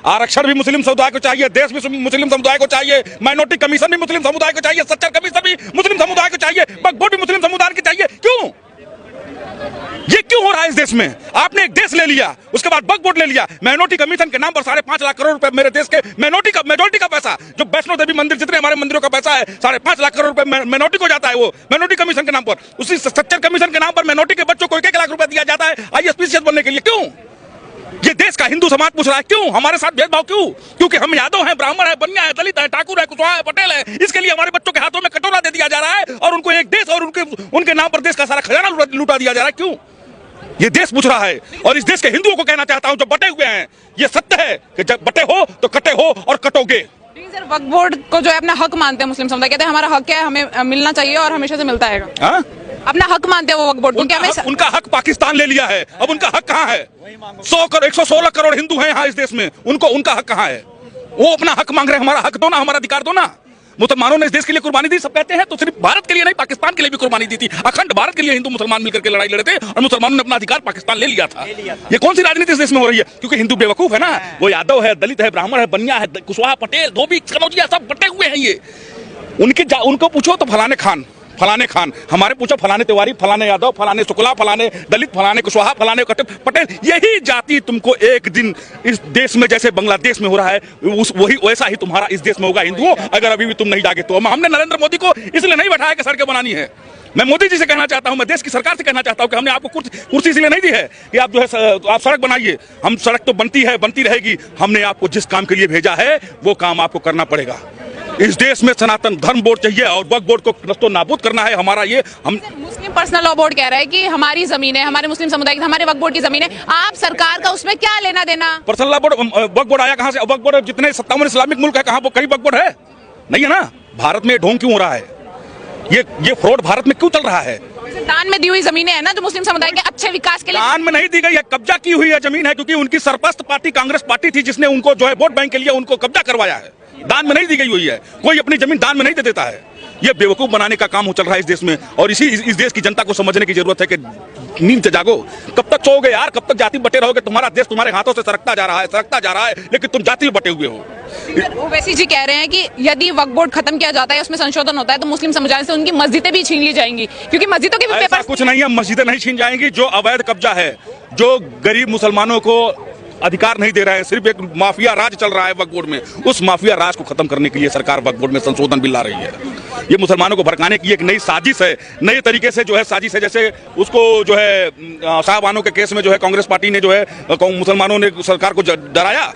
आरक्षण भी मुस्लिम समुदाय को चाहिए, देश भी मुस्लिम समुदाय को चाहिए, माइनॉरिटी कमीशन भी मुस्लिम समुदाय को चाहिए, सच्चर कमीशन भी मुस्लिम समुदाय को चाहिए, वक्फ बोर्ड भी मुस्लिम समुदाय को चाहिए। क्यों? ये क्यों हो रहा है इस देश में? आपने एक देश ले लिया, उसके बाद वक्फ बोर्ड ले लिया, माइनॉरिटी कमीशन के नाम पर 5.5 लाख करोड़ रुपए मेरे देश के मेजोरिटी का पैसा, जो वैष्णो देवी मंदिर जितने हमारे मंदिरों का पैसा है 5.5 लाख करोड़ रुपए माइनॉरिटी को जाता है, वो माइनॉरिटी कमीशन के नाम पर, उसी सच्चर कमीशन के नाम पर माइनॉरिटी के बच्चों को 1-1 लाख रुपए दिया जाता है आईएएस बनने के लिए। क्यों? ये देश का हिंदू समाज पूछ रहा है क्यों हमारे साथ भेदभाव? क्यों? क्योंकि हम यादव हैं, ब्राह्मण है, बनिया है, दलित है, ठाकुर है, कुशवाहा है, पटेल है, इसके लिए हमारे बच्चों के हाथों में कटोरा दे दिया जा रहा है और उनको एक देश और उनके नाम पर देश का सारा खजाना लूटा दिया जा रहा है। क्यों? ये देश पूछ रहा है। और इस देश के हिंदुओं को कहना चाहता हूं जो बटे हुए हैं, ये सत्य है कि जब बटे हो तो कटे हो और कटोगे। सर, वक्फ बोर्ड को जो है अपना हक मानते हैं मुस्लिम समुदाय, कहते हैं हमारा हक है, हमें मिलना चाहिए और हमेशा से मिलता है। अपना हक मानते हैं वो वक्फ बोर्ड को। उनका हक पाकिस्तान ले लिया है, अब उनका हक कहाँ है? 116 करोड़ हिंदू हैं यहाँ इस देश में, उनका हक कहाँ है? वो अपना हक मांग रहे हैं, हमारा हक दो ना, हमारा अधिकार दो ना। मुसलमानों ने इस देश के लिए कुर्बानी दी, सब कहते हैं, तो सिर्फ भारत के लिए नहीं, पाकिस्तान के लिए भी कुर्बानी दी थी। अखंड भारत के लिए हिंदू मुसलमान मिलकर के लड़ाई लड़े थे और मुसलमानों ने अपना अधिकार पाकिस्तान ले लिया था। ये कौन सी राजनीति इस देश में हो रही है? क्योंकि हिंदू बेवकूफ है ना, वो यादव है, दलित है, ब्राह्मण है, बनिया है, कुशवाहा, पटेल, धोबी, कनौजिया सब बटे हुए हैं। ये उनको पूछो तो फलाने खान, हमारे पूछो फलाने तिवारी, फलाने यादव, फलाने शुक्ला, फलाने दलित, फलाने कुशवाहा, फलाने पटेल। यही जाति तुमको एक दिन इस देश में जैसे बांग्लादेश में हो रहा है वही वैसा ही तुम्हारा इस देश में होगा हिंदुओं, अगर अभी भी तुम नहीं जागे तो। हमने नरेंद्र मोदी को इसलिए नहीं बैठाया कि सड़कें बनानी है। मैं मोदी जी से कहना चाहता हूं, मैं देश की सरकार से कहना चाहता हूं कि हमने आपको कुर्सी इसलिए नहीं दी है कि आप जो है आप सड़क बनाइए। हम सड़क तो बनती है, बनती रहेगी। हमने आपको जिस काम के लिए भेजा है वो काम आपको करना पड़ेगा। इस देश में सनातन धर्म बोर्ड चाहिए और वक्फ बोर्ड को नस्तो नाबूद करना है हमारा। ये हम मुस्लिम पर्सनल लॉ बोर्ड कह रहा है कि हमारी जमीन है, हमारे मुस्लिम समुदाय की, हमारे वक्फ बोर्ड की जमीन है, आप सरकार का उसमें क्या लेना देना? पर्सनल लॉ बोर्ड, वक्फ बोर्ड आया कहां से? वक्फ बोर्ड जितने 57 इस्लामिक मुल्क है, कहां वो कहीं वक्फ बोर्ड है? नहीं है ना। भारत में ढोंग क्यों हो रहा है? ये फ्रॉड भारत में क्यों चल रहा है? दान में दी हुई जमीनें है ना, जो मुस्लिम समुदाय के अच्छे विकास के लिए। दान में नहीं दी गई है, कब्जा की हुई है जमीन है, क्योंकि उनकी सरपस्त पार्टी कांग्रेस पार्टी थी जिसने उनको जो है वोट बैंक के लिए उनको कब्जा करवाया है। दान में नहीं दी गई हुई है, कोई अपनी जमीन दान में नहीं दे देता है। ये बेवकूफ बनाने का काम चल रहा है इस देश में और इस देश की जनता को समझने की जरूरत है कि नींद से जागो। कब तक सोओगे यार? कब तक जाति बटे रहोगे? तुम्हारा देश तुम्हारे हाथों से सरकता जा रहा है, लेकिन तुम जाति में बटे हुए हो। ओवैसी जी कह रहे हैं कि यदि वक्फ बोर्ड खत्म किया जाता है, उसमें संशोधन होता है, तो मुस्लिम समुदाय से उनकी मस्जिदें भी छीन ली जाएंगी, क्योंकि मस्जिदों के भी पेपर। कुछ नहीं है, मस्जिदें नहीं छीन जाएंगी। जो अवैध कब्जा है, जो गरीब मुसलमानों को अधिकार नहीं दे रहा है, सिर्फ एक माफिया राज चल रहा है वक्फ बोर्ड में, उस माफिया राज को खत्म करने के लिए सरकार वक्फ बोर्ड में संशोधन बिल ला रही है। ये मुसलमानों को भड़काने की एक नई साजिश है, नए तरीके से जो है साजिश है। जैसे उसको जो है साहबानों के केस में जो है कांग्रेस पार्टी ने जो है मुसलमानों ने सरकार को डराया।